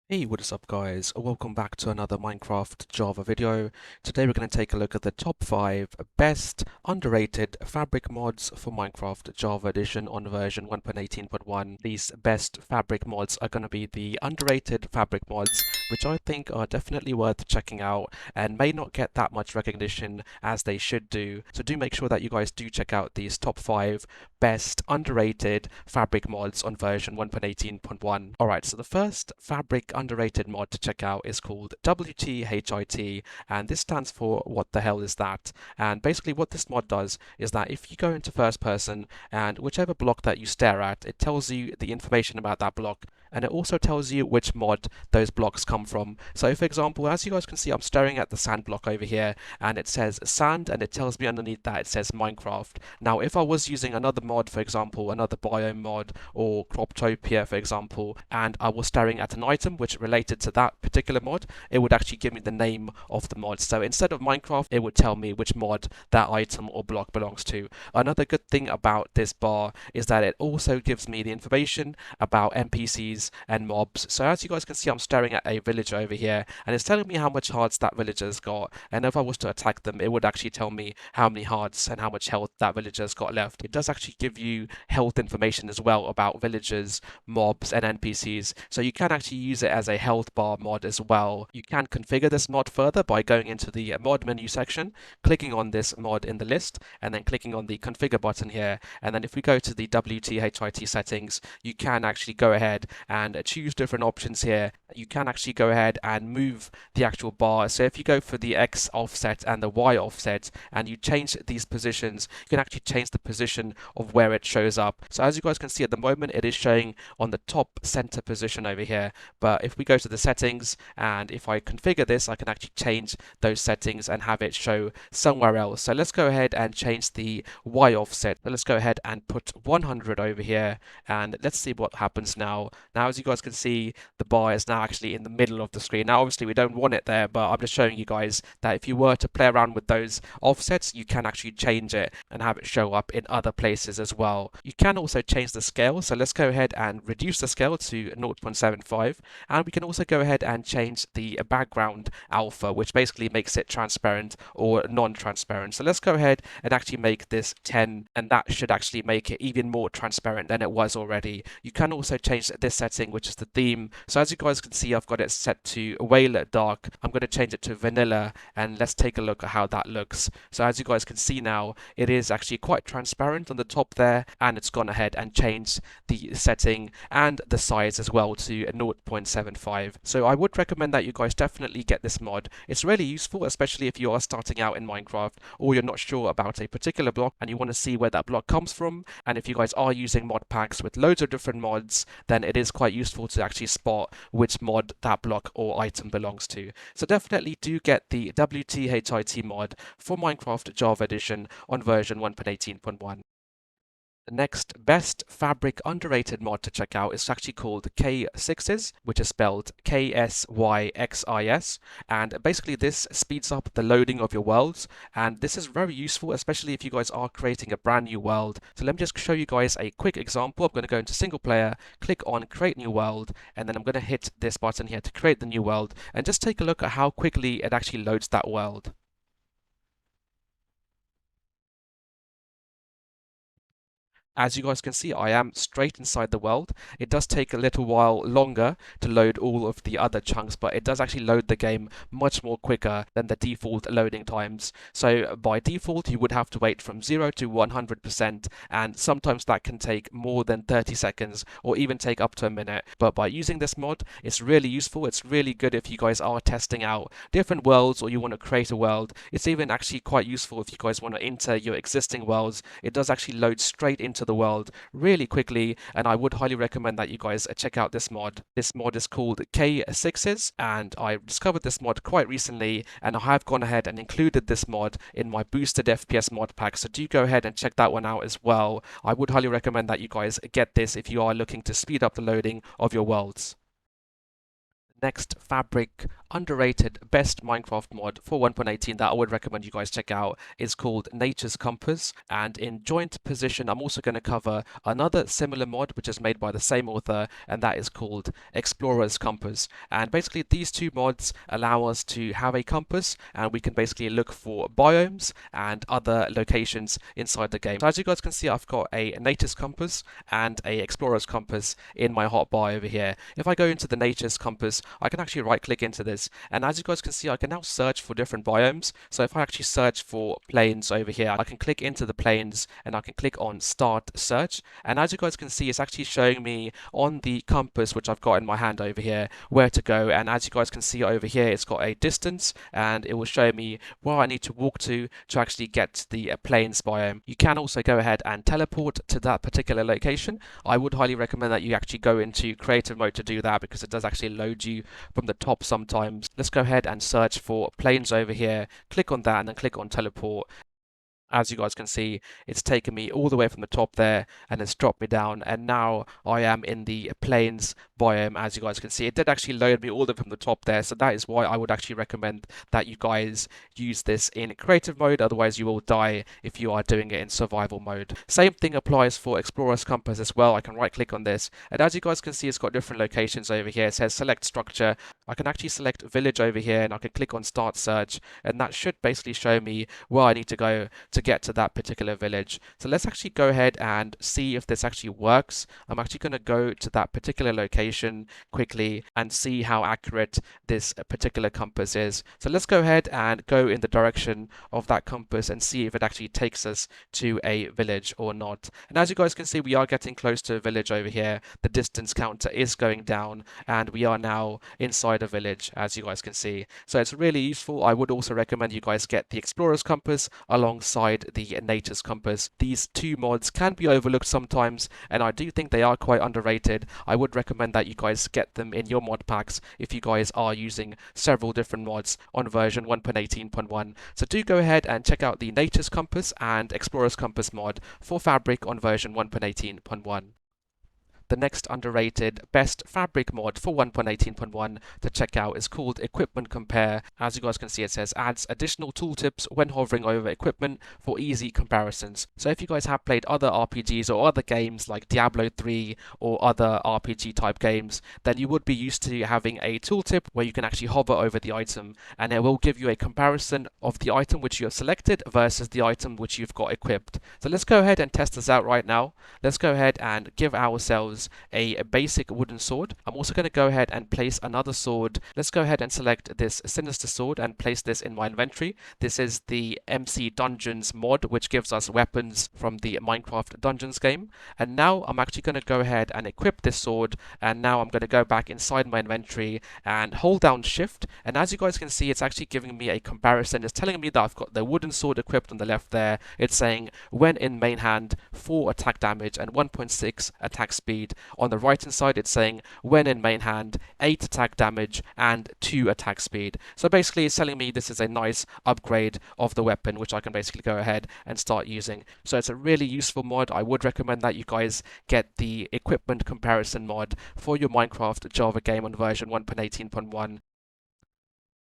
Hey, what is up guys? Welcome back to another Minecraft Java video. Today we're going to take a look at the top 5 best underrated fabric mods for Minecraft Java Edition on version 1.18.1. These best fabric mods are going to be the underrated fabric mods, which I think are definitely worth checking out and may not get that much recognition as they should do. So do make sure that you guys do check out these top 5 best underrated fabric mods on version 1.18.1. Alright, so the first fabric underrated mod to check out is called WTHIT, and this stands for what the hell is that? And basically what this mod does is that if you go into first person and whichever block that you stare at, it tells you the information about that block, and it also tells you which mod those blocks come from. So for example, as you guys can see, I'm staring at the sand block over here and it says sand, and it tells me underneath that it says Minecraft. Now if I was using another mod, for example another biome mod or Croptopia for example, and I was staring at an item which related to that particular mod, it would actually give me the name of the mod. So instead of Minecraft, it would tell me which mod that item or block belongs to. Another good thing about this bar is that it also gives me the information about NPCs and mobs. So as you guys can see, I'm staring at a villager over here and it's telling me how much hearts that villager's got, and if I was to attack them, it would actually tell me how many hearts and how much health that villager's got left. It does actually give you health information as well about villagers, mobs, and NPCs, so you can actually use it as a health bar mod as well. You can configure this mod further by going into the mod menu section, clicking on this mod in the list, and then clicking on the configure button here. And then if we go to the WTHIT settings, you can actually go ahead and choose different options here. You can actually go ahead and move the actual bar. So if you go for the X offset and the Y offset and you change these positions, you can actually change the position of where it shows up. So as you guys can see at the moment, it is showing on the top center position over here. But if we go to the settings and if I configure this, I can actually change those settings and have it show somewhere else. So let's go ahead and change the Y offset. So let's go ahead and put 100 over here and let's see what happens now. Now, as you guys can see, the bar is now actually in the middle of the screen. Now, obviously we don't want it there, but I'm just showing you guys that if you were to play around with those offsets, you can actually change it and have it show up in other places as well. You can also change the scale. So let's go ahead and reduce the scale to 0.75, and we can also go ahead and change the background alpha, which basically makes it transparent or non-transparent. So let's go ahead and actually make this 10, and that should actually make it even more transparent than it was already. You can also change this setting, which is the theme. So as you guys can see, I've got it set to Whale Dark. I'm going to change it to Vanilla, and let's take a look at how that looks. So as you guys can see now, it is actually quite transparent on the top there, and it's gone ahead and changed the setting and the size as well to 0.75. So I would recommend that you guys definitely get this mod. It's really useful, especially if you are starting out in Minecraft or you're not sure about a particular block and you want to see where that block comes from. And if you guys are using mod packs with loads of different mods, then it is quite useful to actually spot which mod that block or item belongs to. So definitely do get the WTHIT mod for Minecraft Java Edition on version 1.18.1. The next best fabric underrated mod to check out is actually called Ksyxis, which is spelled Ksyxis, and basically this speeds up the loading of your worlds, and this is very useful, especially if you guys are creating a brand new world. So let me just show you guys a quick example. I'm going to go into single player, click on create new world, and then I'm going to hit this button here to create the new world, and just take a look at how quickly it actually loads that world. As you guys can see, I am straight inside the world. It does take a little while longer to load all of the other chunks, but it does actually load the game much more quicker than the default loading times. So by default, you would have to wait from 0 to 100%, and sometimes that can take more than 30 seconds or even take up to a minute. But by using this mod, it's really useful. It's really good if you guys are testing out different worlds or you want to create a world. It's even actually quite useful if you guys want to enter your existing worlds. It does actually load straight into the world really quickly, and I would highly recommend that you guys check out this mod. This mod is called Ksyxis, and I discovered this mod quite recently, and I have gone ahead and included this mod in my boosted FPS mod pack, so do go ahead and check that one out as well. I would highly recommend that you guys get this if you are looking to speed up the loading of your worlds. Next fabric underrated best Minecraft mod for 1.18 that I would recommend you guys check out is called Nature's Compass. And in joint position, I'm also going to cover another similar mod which is made by the same author, and that is called Explorer's Compass. And basically, these two mods allow us to have a compass, and we can basically look for biomes and other locations inside the game. So as you guys can see, I've got a Nature's Compass and a Explorer's Compass in my hotbar over here. If I go into the Nature's Compass, I can actually right click into this, and as you guys can see, I can now search for different biomes. So if I actually search for plains over here, I can click into the plains and I can click on start search, and as you guys can see, it's actually showing me on the compass which I've got in my hand over here where to go. And as you guys can see over here, it's got a distance and it will show me where I need to walk to actually get to the plains biome. You can also go ahead and teleport to that particular location. I would highly recommend that you actually go into creative mode to do that, because it does actually load you from the top sometimes. Let's go ahead and search for plains over here, click on that and then click on teleport. As you guys can see, it's taken me all the way from the top there and it's dropped me down, and now I am in the plains biome. As you guys can see, it did actually load me all the way from the top there, so that is why I would actually recommend that you guys use this in creative mode, otherwise you will die if you are doing it in survival mode. Same thing applies for Explorer's Compass as well. I can right click on this, and as you guys can see, it's got different locations over here. It says select structure. I can actually select village over here and I can click on start search, and that should basically show me where I need to go to get to that particular village. So let's actually go ahead and see if this actually works. I'm actually going to go to that particular location quickly and see how accurate this particular compass is. So let's go ahead and go in the direction of that compass and see if it actually takes us to a village or not. And as you guys can see, we are getting close to a village over here. The distance counter is going down and we are now inside a village, as you guys can see. So it's really useful. I would also recommend you guys get the Explorer's Compass alongside the Nature's Compass. These two mods can be overlooked sometimes, and I do think they are quite underrated. I would recommend that you guys get them in your mod packs if you guys are using several different mods on version 1.18.1. So do go ahead and check out the Nature's Compass and Explorer's Compass mod for Fabric on version 1.18.1. The next underrated best fabric mod for 1.18.1 to check out is called Equipment Compare. As you guys can see, it says adds additional tooltips when hovering over equipment for easy comparisons. So if you guys have played other RPGs or other games like Diablo 3 or other RPG type games, then you would be used to having a tooltip where you can actually hover over the item and it will give you a comparison of the item which you have selected versus the item which you've got equipped. So let's go ahead and test this out right now. Let's go ahead and give ourselves a basic wooden sword. I'm also going to go ahead and place another sword. Let's go ahead and select this sinister sword and place this in my inventory. This is the MC Dungeons mod, which gives us weapons from the Minecraft Dungeons game. And now I'm actually going to go ahead and equip this sword, and now I'm going to go back inside my inventory and hold down shift, and as you guys can see, it's actually giving me a comparison. It's telling me that I've got the wooden sword equipped on the left there. It's saying when in main hand 4 attack damage and 1.6 attack speed. On the right hand side, it's saying when in main hand 8 attack damage and 2 attack speed. So basically it's telling me this is a nice upgrade of the weapon, which I can basically go ahead and start using. So it's a really useful mod. I would recommend that you guys get the equipment comparison mod for your Minecraft Java game on version 1.18.1.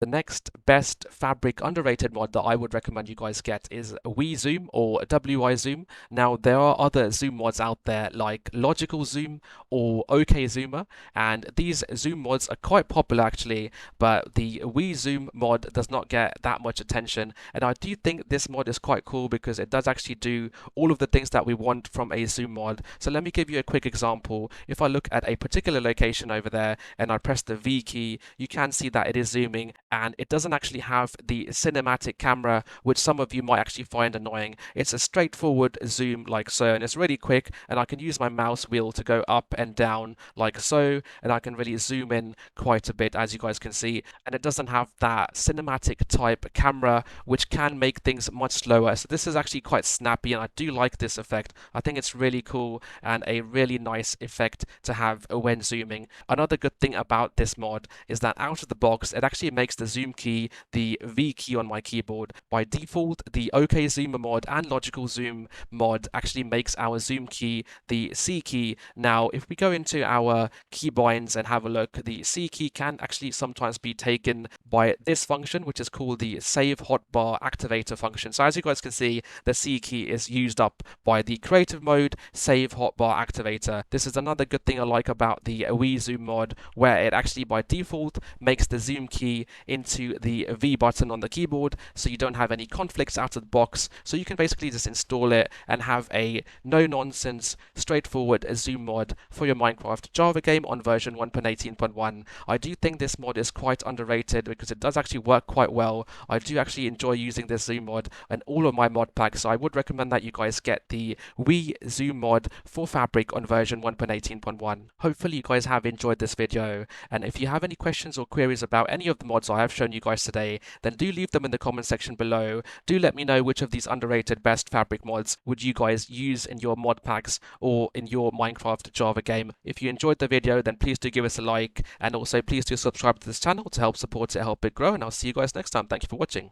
The next best fabric underrated mod that I would recommend you guys get is WeZoom or WiZoom. Now, there are other zoom mods out there like Logical Zoom or OKZoomer, and these zoom mods are quite popular actually, but the WeZoom mod does not get that much attention, and I do think this mod is quite cool because it does actually do all of the things that we want from a zoom mod. So let me give you a quick example. If I look at a particular location over there and I press the V key, you can see that it is zooming, and it doesn't actually have the cinematic camera, which some of you might actually find annoying. It's a straightforward zoom like so, and it's really quick, and I can use my mouse wheel to go up and down like so, and I can really zoom in quite a bit, as you guys can see, and it doesn't have that cinematic type camera, which can make things much slower. So this is actually quite snappy, and I do like this effect. I think it's really cool and a really nice effect to have when zooming. Another good thing about this mod is that out of the box, it actually makes the zoom key the V key on my keyboard. By default, the OK Zoomer mod and Logical Zoom mod actually makes our zoom key the C key. Now, if we go into our keybinds and have a look, the C key can actually sometimes be taken by this function, which is called the save hotbar activator function. So as you guys can see, the C key is used up by the creative mode save hotbar activator. This is another good thing I like about the Wii Zoom mod, where it actually by default makes the zoom key into the V button on the keyboard, so you don't have any conflicts out of the box. So you can basically just install it and have a no-nonsense, straightforward Zoom mod for your Minecraft Java game on version 1.18.1. I do think this mod is quite underrated because it does actually work quite well. I do actually enjoy using this Zoom mod in all of my mod packs, so I would recommend that you guys get the Wii Zoom mod for Fabric on version 1.18.1. Hopefully you guys have enjoyed this video, and if you have any questions or queries about any of the mods I have shown you guys today, then do leave them in the comment section below. Do let me know which of these underrated best Fabric mods would you guys use in your mod packs or in your Minecraft Java game. If you enjoyed the video, then please do give us a like, and also please do subscribe to this channel to help support it, help it grow, and I'll see you guys next time. Thank you for watching.